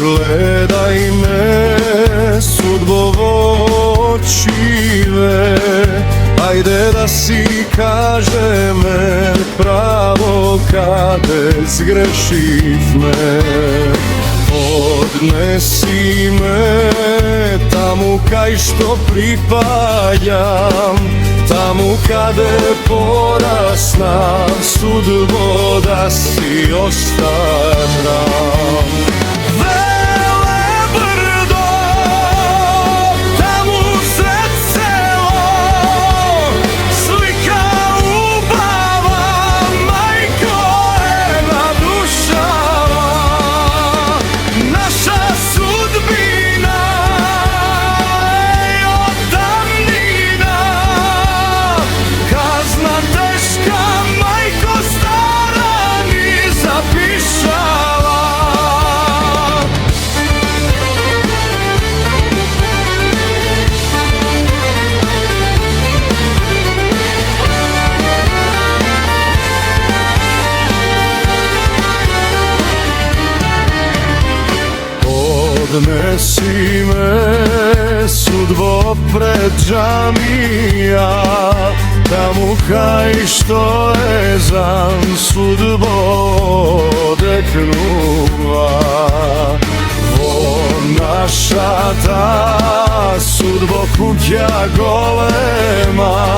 Gledaj me, sudbo vočive, ajde da si kažeme pravo kade zgrešivme. Odnesi me tamu kaj što pripajam, tamu kade porasna, sudbo da si ostaram. Odnesi me, sudbo pred džamija, tamu kaj što je zam sudbo odeknuva. O naša ta sudbo kuća golema,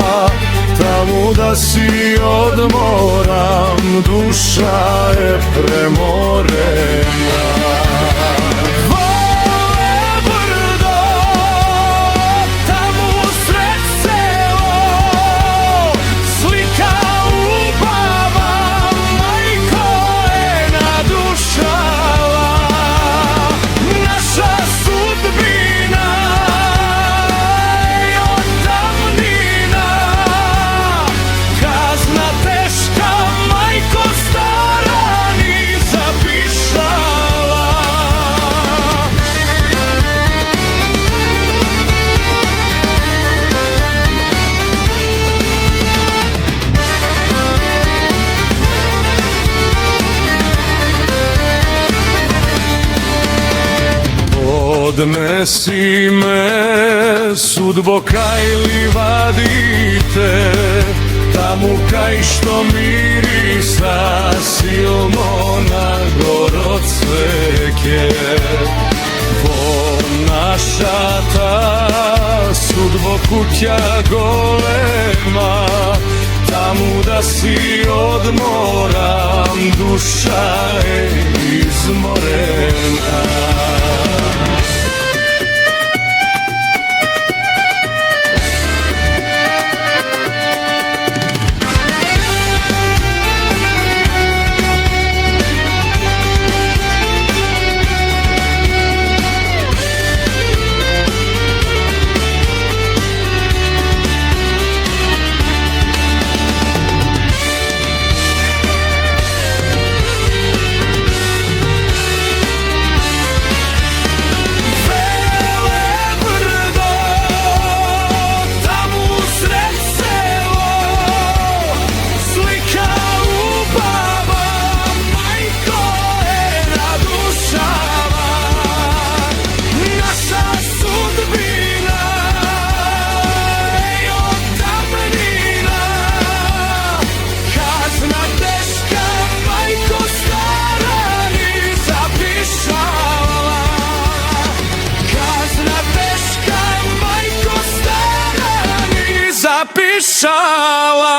tamu da si odmoram, duša je premorena. Odnesi me, sudbo kaj livadite, tamu kaj što mirisa silno na goro cveke. O naša ta sudbo kuća golema, tamu da si odmoram, duša je izmorena. Zapiszała.